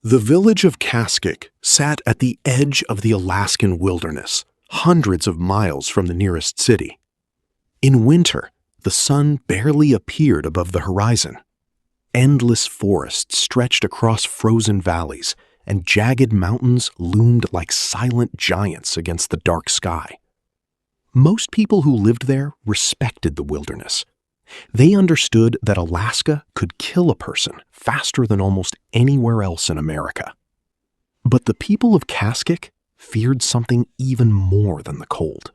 The village of Kaskik sat at the edge of the Alaskan wilderness, hundreds of miles from the nearest city. In winter, the sun barely appeared above the horizon. Endless forests stretched across frozen valleys, and jagged mountains loomed like silent giants against the dark sky. Most people who lived there respected the wilderness. They understood that Alaska could kill a person faster than almost anywhere else in America. But the people of Kaskik feared something even more than the cold.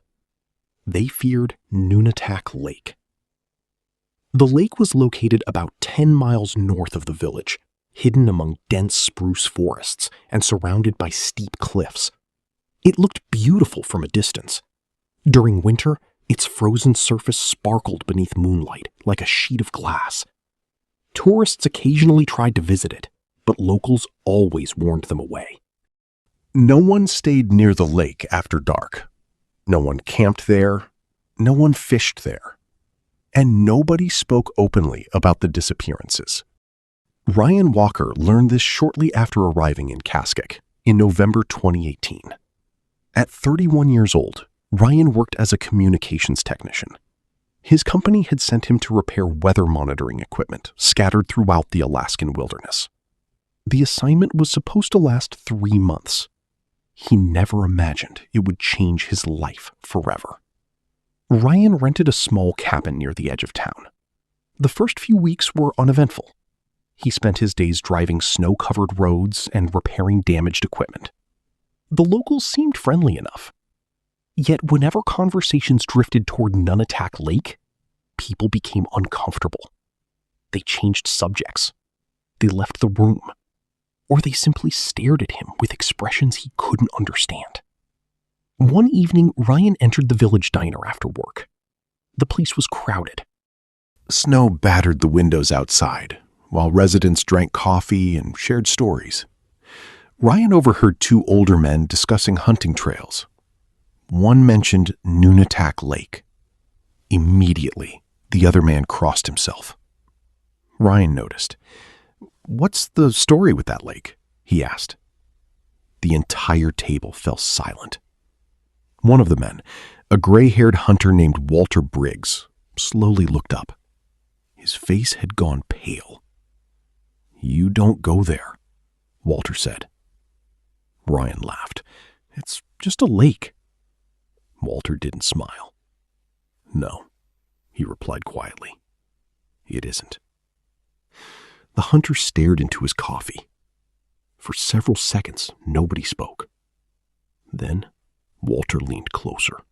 They feared Nunatak Lake. The lake was located about 10 miles north of the village, hidden among dense spruce forests and surrounded by steep cliffs. It looked beautiful from a distance. During winter, its frozen surface sparkled beneath moonlight like a sheet of glass. Tourists occasionally tried to visit it, but locals always warned them away. No one stayed near the lake after dark. No one camped there. No one fished there. And nobody spoke openly about the disappearances. Ryan Walker learned this shortly after arriving in Kaskik in November 2018. At 31 years old, Ryan worked as a communications technician. His company had sent him to repair weather monitoring equipment scattered throughout the Alaskan wilderness. The assignment was supposed to last 3 months. He never imagined it would change his life forever. Ryan rented a small cabin near the edge of town. The first few weeks were uneventful. He spent his days driving snow-covered roads and repairing damaged equipment. The locals seemed friendly enough. Yet whenever conversations drifted toward Nunatak Lake, people became uncomfortable. They changed subjects. They left the room. Or they simply stared at him with expressions he couldn't understand. One evening, Ryan entered the village diner after work. The place was crowded. Snow battered the windows outside, while residents drank coffee and shared stories. Ryan overheard 2 older men discussing hunting trails. One mentioned Nunatak Lake. Immediately, the other man crossed himself. Ryan noticed. "What's the story with that lake?" he asked. The entire table fell silent. One of the men, a gray-haired hunter named Walter Briggs, slowly looked up. His face had gone pale. "You don't go there," Walter said. Ryan laughed. "It's just a lake." Walter didn't smile. "No," he replied quietly. "It isn't." The hunter stared into his coffee. For several seconds, nobody spoke. Then, Walter leaned closer.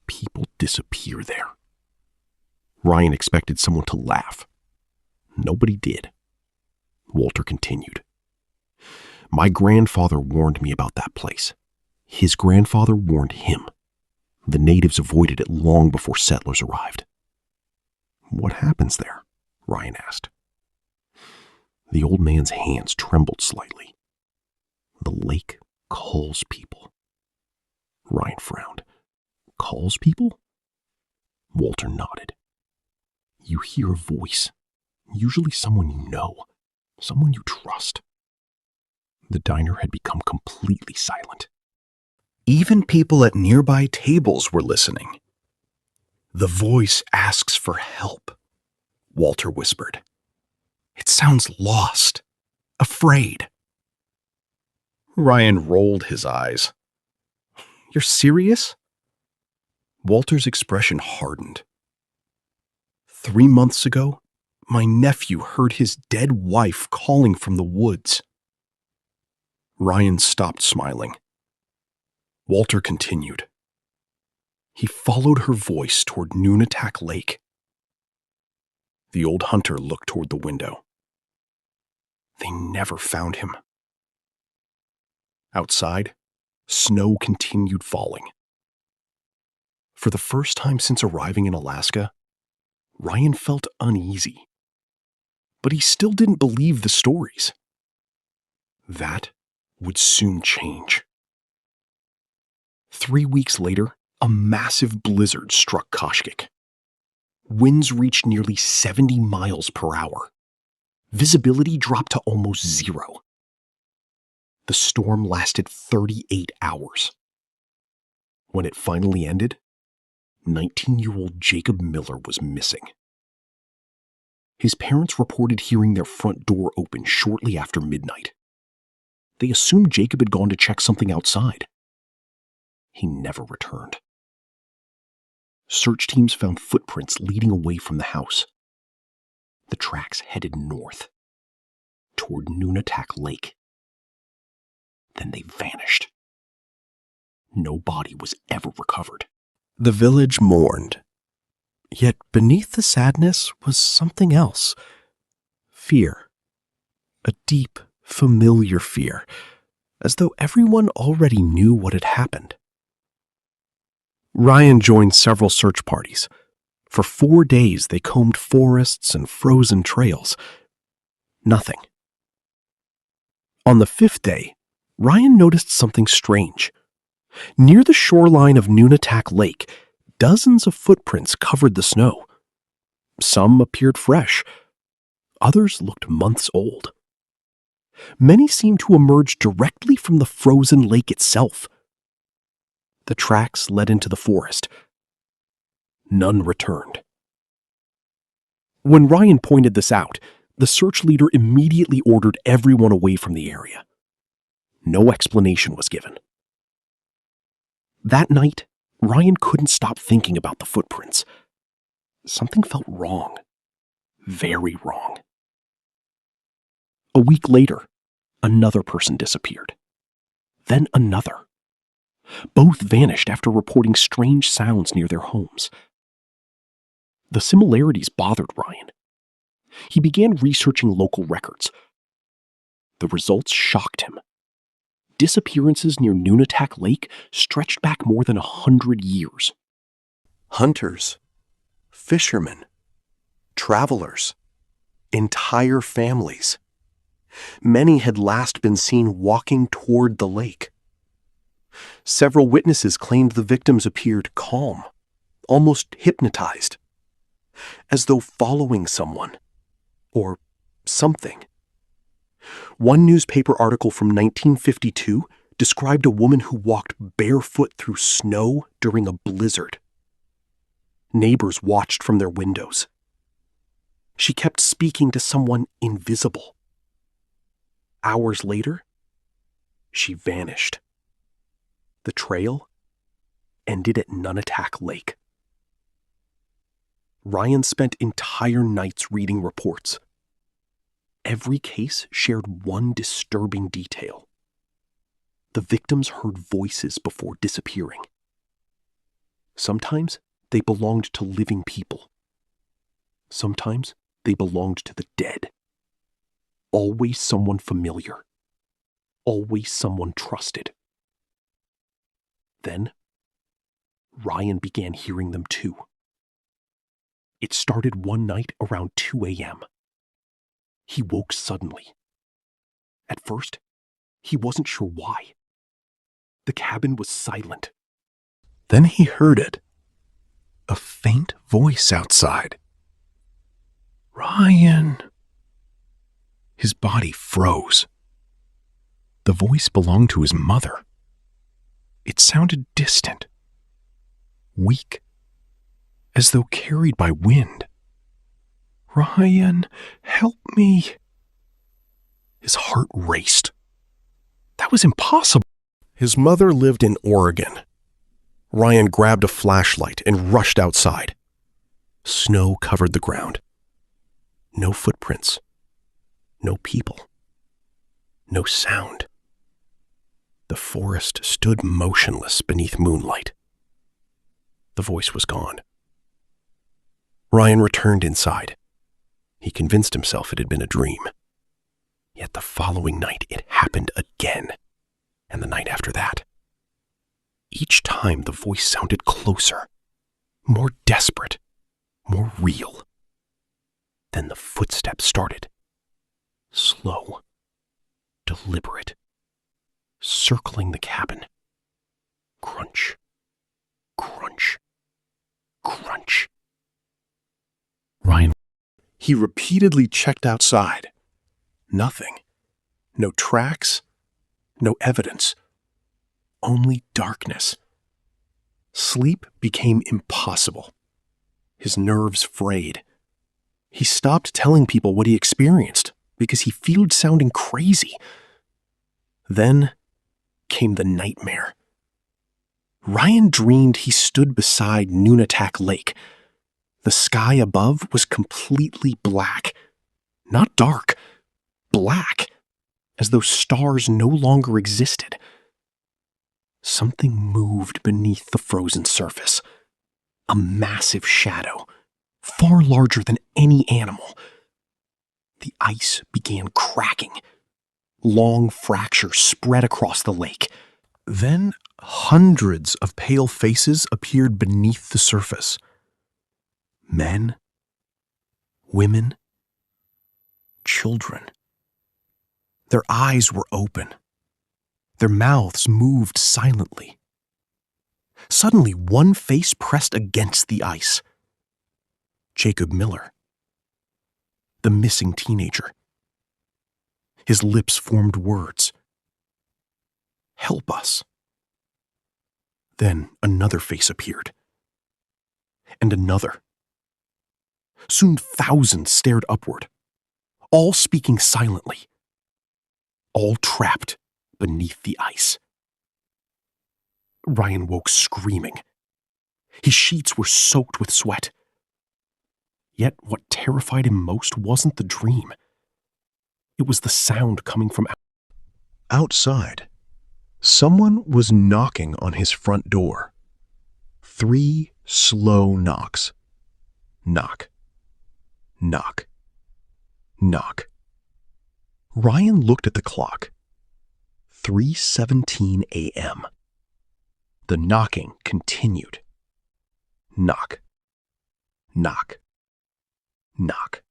"People disappear there." Ryan expected someone to laugh. Nobody did. Walter continued. "My grandfather warned me about that place. His grandfather warned him. The natives avoided it long before settlers arrived." "What happens there?" Ryan asked. The old man's hands trembled slightly. "The lake calls people." Ryan frowned. "Calls people?" Walter nodded. "You hear a voice, usually someone you know, someone you trust." The diner had become completely silent. Even people at nearby tables were listening. "The voice asks for help," Walter whispered. "It sounds lost, afraid." Ryan rolled his eyes. "You're serious?" Walter's expression hardened. 3 months ago, my nephew heard his dead wife calling from the woods." Ryan stopped smiling. Walter continued. "He followed her voice toward Nunatak Lake." The old hunter looked toward the window. They never found him. Outside, snow continued falling. For the first time since arriving in Alaska, Ryan felt uneasy. But he still didn't believe the stories. That would soon change. 3 weeks later, a massive blizzard struck Kaskik. Winds reached nearly 70 miles per hour. Visibility dropped to almost zero. The storm lasted 38 hours. When it finally ended, 19-year-old Jacob Miller was missing. His parents reported hearing their front door open shortly after midnight. They assumed Jacob had gone to check something outside. He never returned. Search teams found footprints leading away from the house. The tracks headed north, toward Nunatak Lake. Then they vanished. No body was ever recovered. The village mourned. Yet beneath the sadness was something else. Fear. A deep, familiar fear, as though everyone already knew what had happened. Ryan joined several search parties. For 4 days, they combed forests and frozen trails. Nothing. On the 5th day, Ryan noticed something strange. Near the shoreline of Nunatak Lake, dozens of footprints covered the snow. Some appeared fresh. Others looked months old. Many seemed to emerge directly from the frozen lake itself. The tracks led into the forest. None returned. When Ryan pointed this out, the search leader immediately ordered everyone away from the area. No explanation was given. That night, Ryan couldn't stop thinking about the footprints. Something felt wrong. Very wrong. A week later, another person disappeared. Then another. Both vanished after reporting strange sounds near their homes. The similarities bothered Ryan. He began researching local records. The results shocked him. Disappearances near Nunatak Lake stretched back more than 100 years. Hunters, fishermen, travelers, entire families. Many had last been seen walking toward the lake. Several witnesses claimed the victims appeared calm, almost hypnotized, as though following someone or something. One newspaper article from 1952 described a woman who walked barefoot through snow during a blizzard. Neighbors watched from their windows. She kept speaking to someone invisible. Hours later, she vanished. The trail ended at Nunatak Lake. Ryan spent entire nights reading reports. Every case shared one disturbing detail. The victims heard voices before disappearing. Sometimes they belonged to living people. Sometimes they belonged to the dead. Always someone familiar. Always someone trusted. Then, Ryan began hearing them too. It started one night around 2 a.m. He woke suddenly. At first, he wasn't sure why. The cabin was silent. Then he heard it. A faint voice outside. Ryan. His body froze. The voice belonged to his mother. It sounded distant, weak, as though carried by wind. Ryan, help me. His heart raced. That was impossible. His mother lived in Oregon. Ryan grabbed a flashlight and rushed outside. Snow covered the ground. No footprints. No people. No sound. The forest stood motionless beneath moonlight. The voice was gone. Ryan returned inside. He convinced himself it had been a dream. Yet the following night it happened again, and the night after that. Each time the voice sounded closer, more desperate, more real. Then the footsteps started. Slow, deliberate, circling the cabin. Crunch, crunch, crunch. Ryan. He repeatedly checked outside. Nothing. No tracks, no evidence, only darkness. Sleep became impossible. His nerves frayed. He stopped telling people what he experienced because he feared sounding crazy. Then came the nightmare. Ryan dreamed he stood beside Nunatak Lake. The sky above was completely black. Not dark, black, as though stars no longer existed. Something moved beneath the frozen surface. A massive shadow, far larger than any animal. The ice began cracking. Long fractures spread across the lake. Then hundreds of pale faces appeared beneath the surface. Men, women, children. Their eyes were open. Their mouths moved silently. Suddenly, one face pressed against the ice. Jacob Miller, the missing teenager. His lips formed words. "Help us." Then another face appeared. And another. Soon thousands stared upward, all speaking silently, all trapped beneath the ice. Ryan woke screaming. His sheets were soaked with sweat. Yet what terrified him most wasn't the dream. It was the sound coming from outside. Someone was knocking on his front door. 3 slow knocks. Knock. Knock. Knock. Ryan looked at the clock. 3:17 a.m. The knocking continued. Knock. Knock. Knock.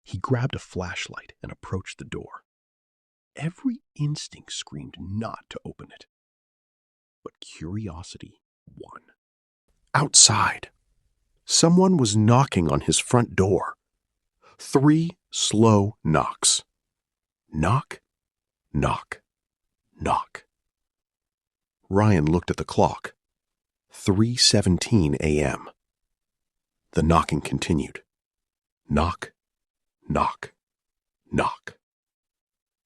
He grabbed a flashlight and approached the door. Every instinct screamed not to open it. But curiosity won. Outside, someone was knocking on his front door. 3 slow knocks. Knock, knock, knock. Ryan looked at the clock. 3:17 a.m. The knocking continued. Knock, knock, knock.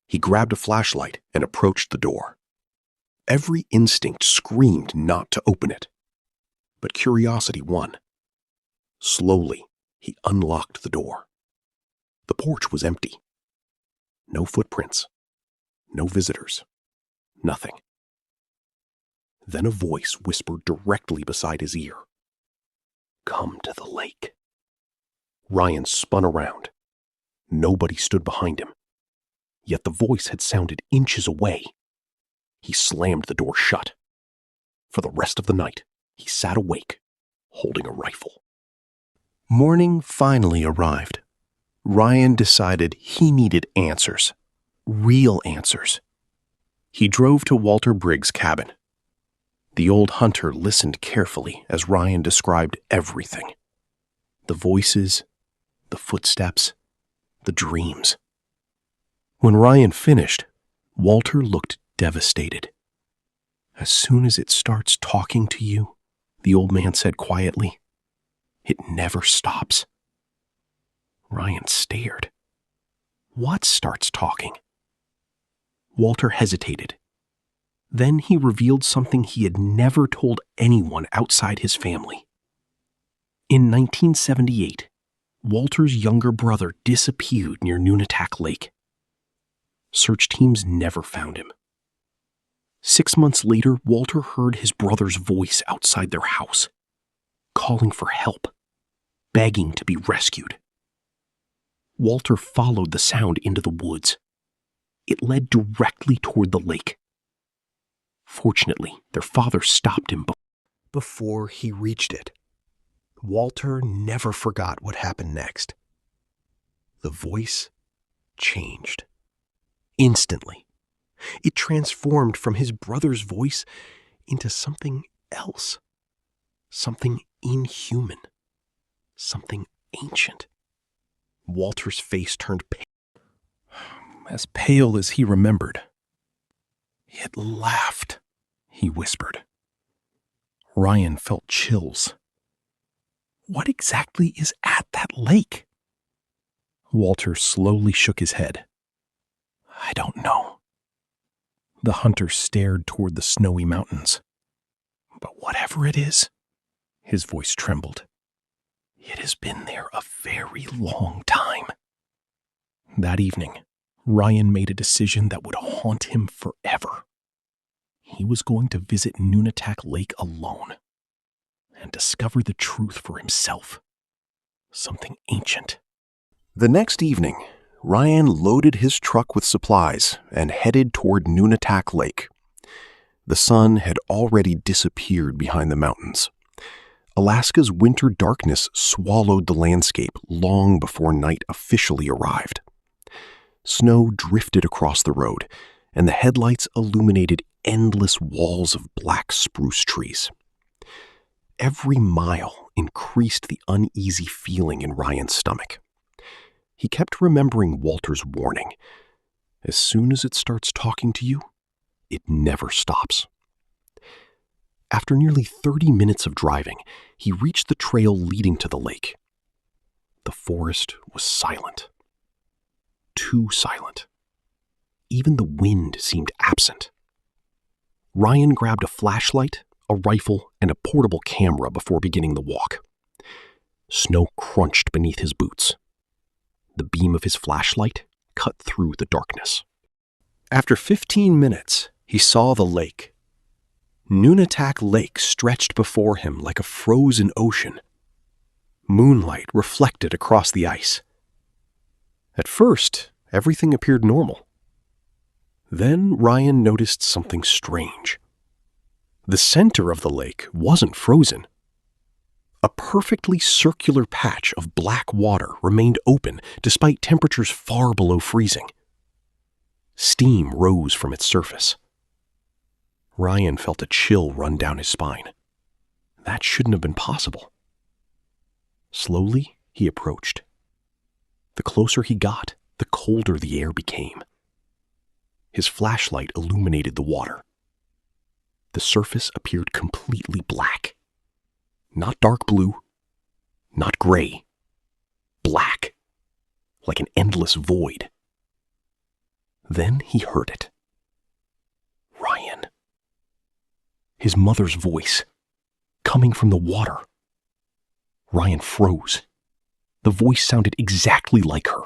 He grabbed a flashlight and approached the door. Every instinct screamed not to open it. But curiosity won. Slowly, he unlocked the door. The porch was empty. No footprints. No visitors. Nothing. Then a voice whispered directly beside his ear. "Come to the lake." Ryan spun around. Nobody stood behind him. Yet the voice had sounded inches away. He slammed the door shut. For the rest of the night, he sat awake, holding a rifle. Morning finally arrived. Ryan decided he needed answers. Real answers. He drove to Walter Briggs' cabin. The old hunter listened carefully as Ryan described everything. The voices, the footsteps, the dreams. When Ryan finished, Walter looked devastated. "As soon as it starts talking to you," the old man said quietly, "it never stops." Ryan stared. "What starts talking?" Walter hesitated. Then he revealed something he had never told anyone outside his family. In 1978, Walter's younger brother disappeared near Nunatak Lake. Search teams never found him. 6 months later, Walter heard his brother's voice outside their house, calling for help, begging to be rescued. Walter followed the sound into the woods. It led directly toward the lake. Fortunately, their father stopped him before he reached it. Walter never forgot what happened next. The voice changed. Instantly. It transformed from his brother's voice into something else. Something inhuman. Something ancient. Walter's face turned pale. As pale as he remembered. "It laughed," he whispered. Ryan felt chills. What exactly is at that lake? Walter slowly shook his head. "I don't know." The hunter stared toward the snowy mountains. "But whatever it is," his voice trembled, "it has been there a very long time." That evening, Ryan made a decision that would haunt him forever. He was going to visit Nunatak Lake alone and discover the truth for himself. Something ancient. The next evening, Ryan loaded his truck with supplies and headed toward Nunatak Lake. The sun had already disappeared behind the mountains. Alaska's winter darkness swallowed the landscape long before night officially arrived. Snow drifted across the road, and the headlights illuminated endless walls of black spruce trees. Every mile increased the uneasy feeling in Ryan's stomach. He kept remembering Walter's warning. As soon as it starts talking to you, it never stops. After nearly 30 minutes of driving, he reached the trail leading to the lake. The forest was silent. Too silent. Even the wind seemed absent. Ryan grabbed a flashlight, a rifle, and a portable camera before beginning the walk. Snow crunched beneath his boots. The beam of his flashlight cut through the darkness. After 15 minutes, he saw the lake. Nunatak Lake stretched before him like a frozen ocean. Moonlight reflected across the ice. At first, everything appeared normal. Then Ryan noticed something strange. The center of the lake wasn't frozen. A perfectly circular patch of black water remained open despite temperatures far below freezing. Steam rose from its surface. Ryan felt a chill run down his spine. That shouldn't have been possible. Slowly, he approached. The closer he got, the colder the air became. His flashlight illuminated the water. The surface appeared completely black. Not dark blue, not gray. Black, like an endless void. Then he heard it. Ryan. His mother's voice, coming from the water. Ryan froze. The voice sounded exactly like her.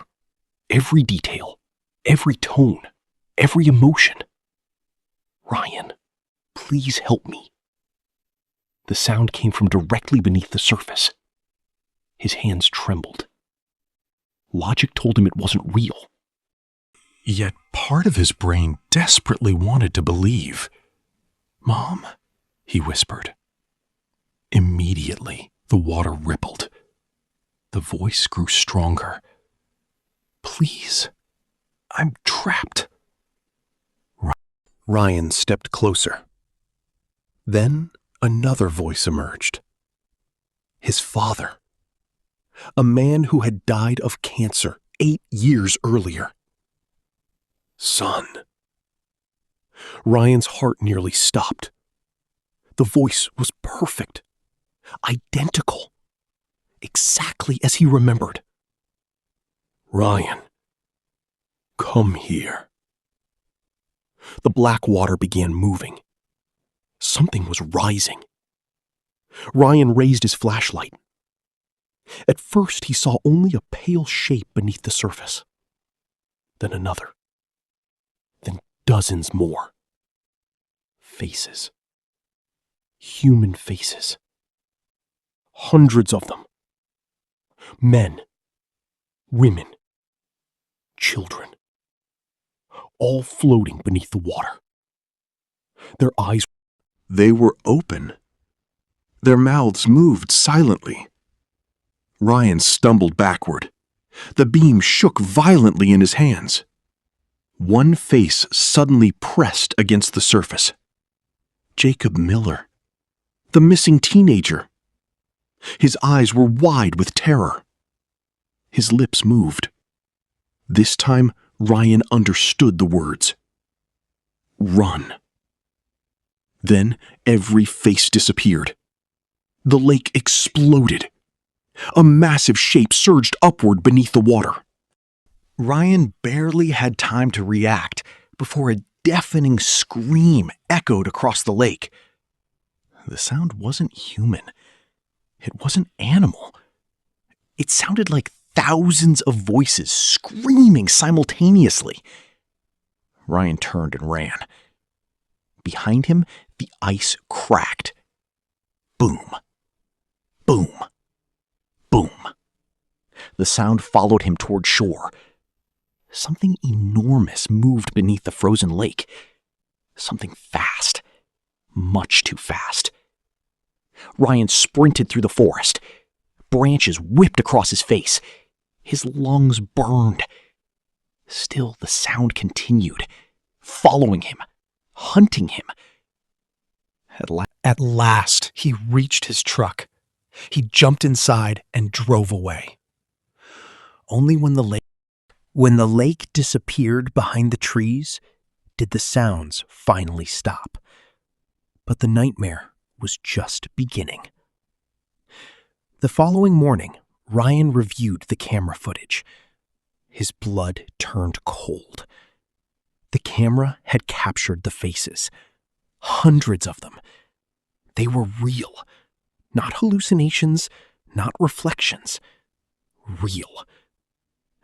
Every detail, every tone, every emotion. "Ryan, please help me." The sound came from directly beneath the surface. His hands trembled. Logic told him it wasn't real. Yet part of his brain desperately wanted to believe. "Mom," he whispered. Immediately, the water rippled. The voice grew stronger. "Please, I'm trapped." Ryan stepped closer. Then another voice emerged. His father. A man who had died of cancer 8 years earlier. "Son." Ryan's heart nearly stopped. The voice was perfect. Identical. Exactly as he remembered. "Ryan, come here." The black water began moving. Something was rising. Ryan raised his flashlight. At first, he saw only a pale shape beneath the surface. Then another. Then dozens more. Faces. Human faces. Hundreds of them. Men. Women. Children. All floating beneath the water. Their eyes, they were open. Their mouths moved silently. Ryan stumbled backward. The beam shook violently in his hands. One face suddenly pressed against the surface. Jacob Miller. The missing teenager. His eyes were wide with terror. His lips moved. This time, Ryan understood the words. Run. Then every face disappeared. The lake exploded. A massive shape surged upward beneath the water. Ryan barely had time to react before a deafening scream echoed across the lake. The sound wasn't human. It wasn't animal. It sounded like thousands of voices screaming simultaneously. Ryan turned and ran. Behind him, the ice cracked. Boom. Boom. Boom. The sound followed him toward shore. Something enormous moved beneath the frozen lake. Something fast. Much too fast. Ryan sprinted through the forest. Branches whipped across his face. His lungs burned. Still, the sound continued, following him, hunting him. At last, he reached his truck. He jumped inside and drove away. Only when the lake disappeared behind the trees did the sounds finally stop. But the nightmare was just beginning. The following morning, Ryan reviewed the camera footage. His blood turned cold. The camera had captured the faces. Hundreds of them. They were real. Not hallucinations, not reflections. Real.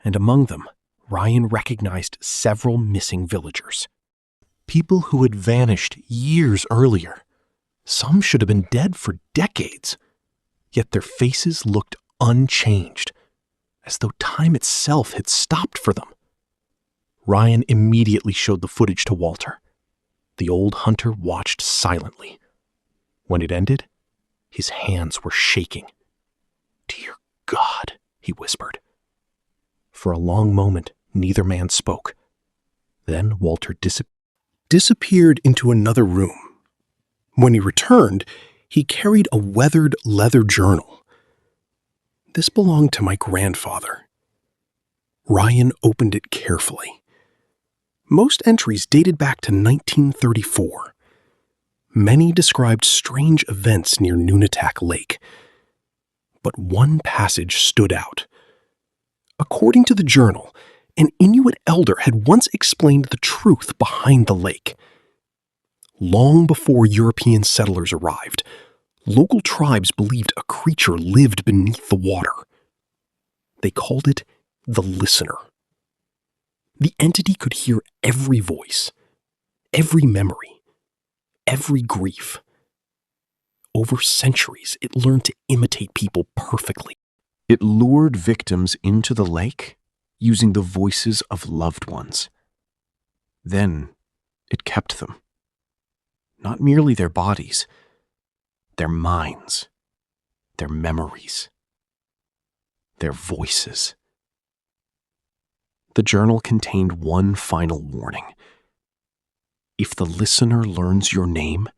And among them, Ryan recognized several missing villagers. People who had vanished years earlier. Some should have been dead for decades. Yet their faces looked unchanged, as though time itself had stopped for them. Ryan immediately showed the footage to Walter. The old hunter watched silently. When it ended, his hands were shaking. "Dear God," he whispered. For a long moment, neither man spoke. Then Walter disappeared into another room. When he returned, he carried a weathered leather journal. This belonged to my grandfather. Ryan opened it carefully. Most entries dated back to 1934. Many described strange events near Nunatak Lake. But one passage stood out. According to the journal, an Inuit elder had once explained the truth behind the lake. Long before European settlers arrived, local tribes believed a creature lived beneath the water. They called it the listener. The entity could hear every voice, every memory, every grief. Over centuries, it learned to imitate people perfectly. It lured victims into the lake using the voices of loved ones. Then it kept them. Not merely their bodies, their minds, their memories, their voices. The journal contained one final warning. If the listener learns your name,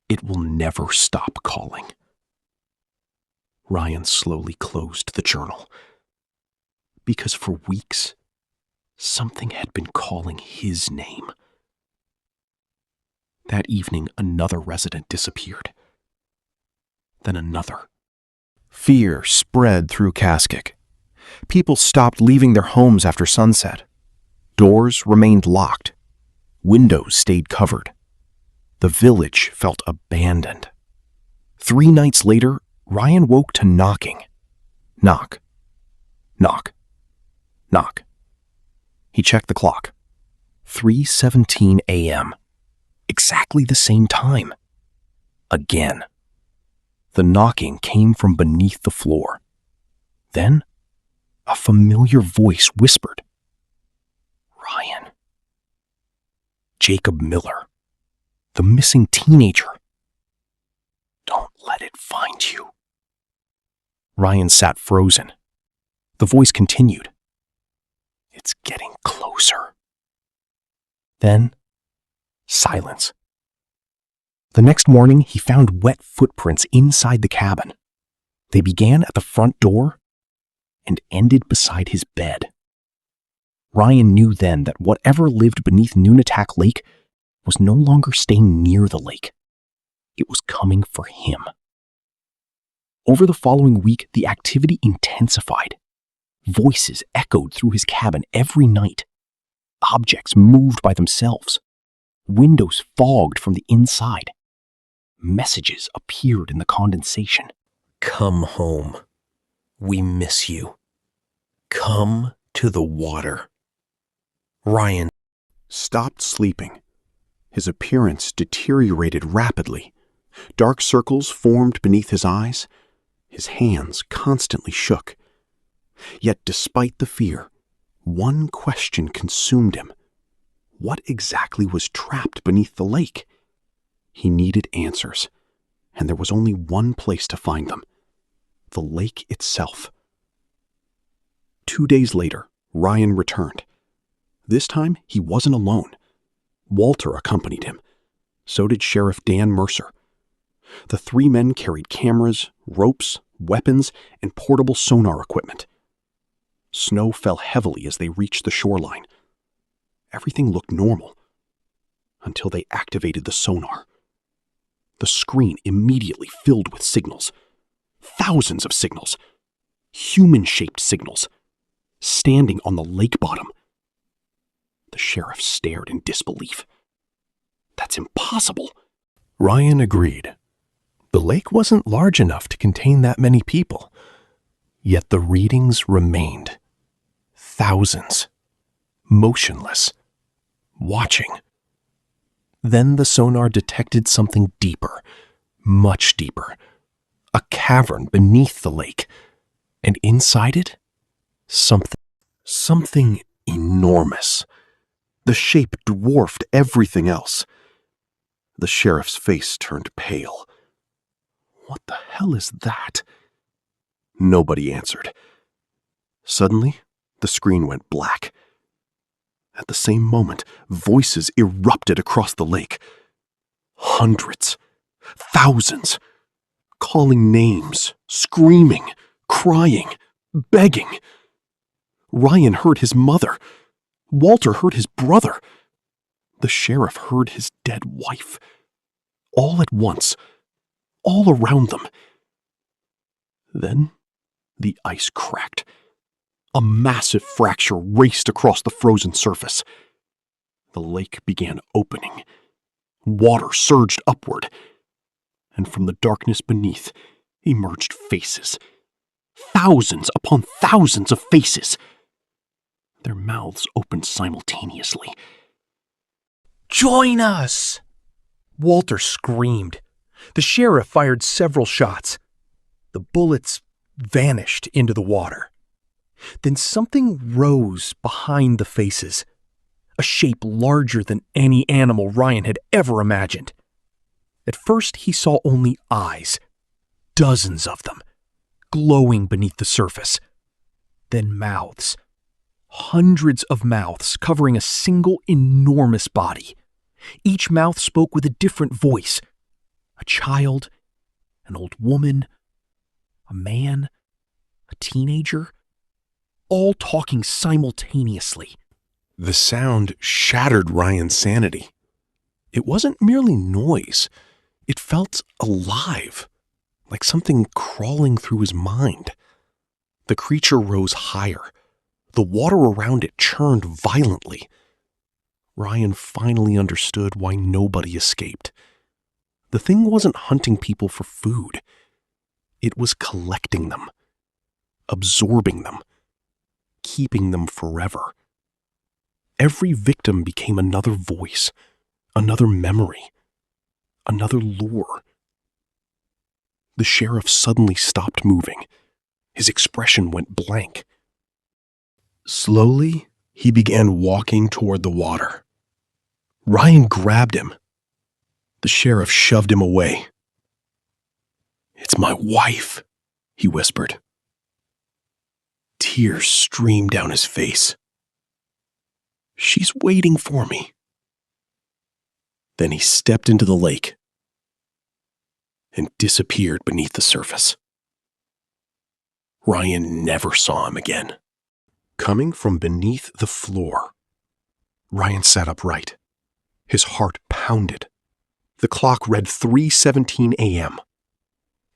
it will never stop calling. Ryan slowly closed the journal. Because for weeks, something had been calling his name. That evening, another resident disappeared. Then another. Fear spread through Kaskik. People stopped leaving their homes after sunset. Doors remained locked. Windows stayed covered. The village felt abandoned. 3 nights later, Ryan woke to knocking. Knock. Knock. Knock. He checked the clock. 3:17 a.m. Exactly the same time. Again. The knocking came from beneath the floor. Then, a familiar voice whispered, "Ryan." Jacob Miller, the missing teenager. "Don't let it find you." Ryan sat frozen. The voice continued, "It's getting closer." Then, silence. The next morning, he found wet footprints inside the cabin. They began at the front door and ended beside his bed. Ryan knew then that whatever lived beneath Nunatak Lake was no longer staying near the lake. It was coming for him. Over the following week, the activity intensified. Voices echoed through his cabin every night. Objects moved by themselves. Windows fogged from the inside. Messages appeared in the condensation. Come home. We miss you. Come to the water. Ryan stopped sleeping. His appearance deteriorated rapidly. Dark circles formed beneath his eyes. His hands constantly shook. Yet despite the fear, one question consumed him. What exactly was trapped beneath the lake? He needed answers, and there was only one place to find them: the lake itself. 2 days later, Ryan returned. This time, he wasn't alone. Walter accompanied him. So did Sheriff Dan Mercer. The 3 men carried cameras, ropes, weapons, and portable sonar equipment. Snow fell heavily as they reached the shoreline. Everything looked normal until they activated the sonar. The screen immediately filled with signals. Thousands of signals. Human-shaped signals. Standing on the lake bottom. The sheriff stared in disbelief. That's impossible. Ryan agreed. The lake wasn't large enough to contain that many people. Yet the readings remained. Thousands. Motionless. Watching. Then the sonar detected something deeper. Much deeper. A cavern beneath the lake. And inside it, something enormous. The shape dwarfed everything else. The sheriff's face turned pale. What the hell is that? Nobody answered. Suddenly, the screen went black. At the same moment, voices erupted across the lake. Hundreds, thousands, calling names, screaming, crying, begging. Ryan heard his mother. Walter heard his brother. The sheriff heard his dead wife. All at once, all around them. Then the ice cracked. A massive fracture raced across the frozen surface. The lake began opening. Water surged upward. And from the darkness beneath emerged faces. Thousands upon thousands of faces. Their mouths opened simultaneously. "Join us!" Walter screamed. The sheriff fired several shots. The bullets vanished into the water. Then something rose behind the faces, a shape larger than any animal Ryan had ever imagined. At first, he saw only eyes, dozens of them, glowing beneath the surface. Then mouths, hundreds of mouths covering a single enormous body. Each mouth spoke with a different voice. A child, an old woman, a man, a teenager, all talking simultaneously. The sound shattered Ryan's sanity. It wasn't merely noise. It felt alive, like something crawling through his mind. The creature rose higher. The water around it churned violently. Ryan finally understood why nobody escaped. The thing wasn't hunting people for food. It was collecting them, absorbing them, keeping them forever. Every victim became another voice, another memory, another lure. The sheriff suddenly stopped moving. His expression went blank. Slowly, he began walking toward the water. Ryan grabbed him. The sheriff shoved him away. "It's my wife," he whispered. Tears streamed down his face. "She's waiting for me." Then he stepped into the lake and disappeared beneath the surface. Ryan never saw him again. Coming from beneath the floor, Ryan sat upright, his heart pounding. pounded. The clock read 3:17 a.m.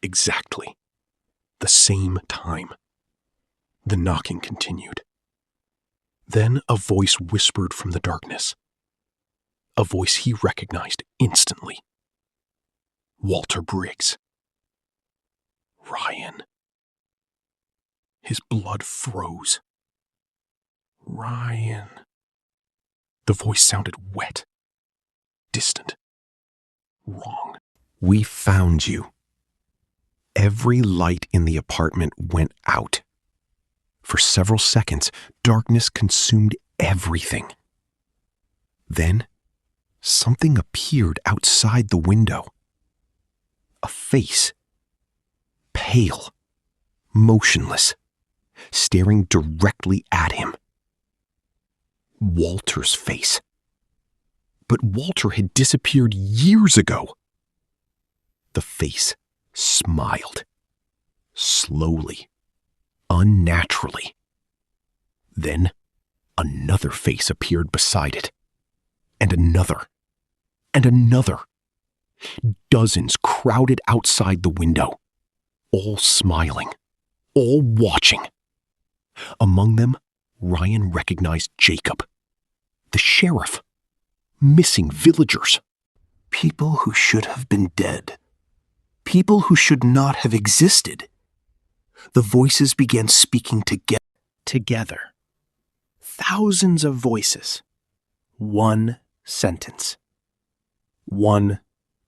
Exactly. The same time. The knocking continued. Then a voice whispered from the darkness. A voice he recognized instantly. Walter Briggs. Ryan. His blood froze. Ryan. The voice sounded wet, distant, wrong. We found you. Every light in the apartment went out. For several seconds, darkness consumed everything. Then, something appeared outside the window. A face. Pale, motionless, staring directly at him. Walter's face. But Walter had disappeared years ago. The face smiled. Slowly. Unnaturally. Then another face appeared beside it. And another. And another. Dozens crowded outside the window. All smiling. All watching. Among them, Ryan recognized Jacob. The sheriff. Missing villagers. People who should have been dead. People who should not have existed. The voices began speaking together. Thousands of voices. One sentence. One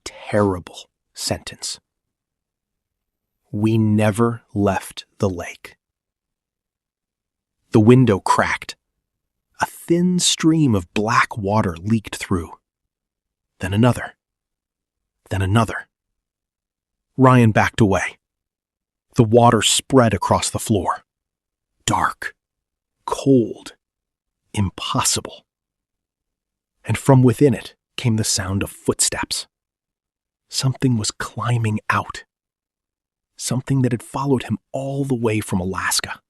terrible sentence. We never left the lake. The window cracked. A thin stream of black water leaked through. Then another. Then another. Ryan backed away. The water spread across the floor. Dark. Cold. Impossible. And from within it came the sound of footsteps. Something was climbing out. Something that had followed him all the way from Alaska.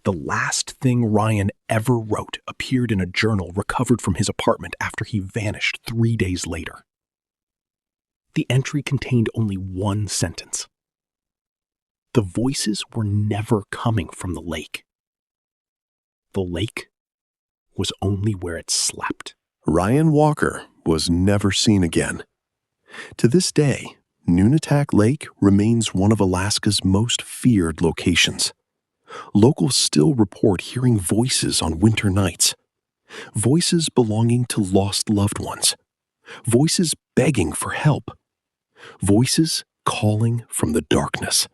The last thing Ryan ever wrote appeared in a journal recovered from his apartment after he vanished 3 days later. The entry contained only one sentence. The voices were never coming from the lake. The lake was only where it slept. Ryan Walker was never seen again. To this day, Nunatak Lake remains one of Alaska's most feared locations. Locals still report hearing voices on winter nights. Voices belonging to lost loved ones. Voices begging for help. Voices calling from the darkness.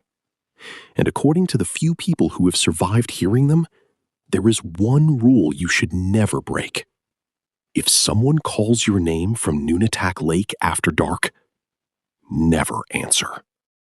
And according to the few people who have survived hearing them, there is one rule you should never break. If someone calls your name from Nunatak Lake after dark, never answer.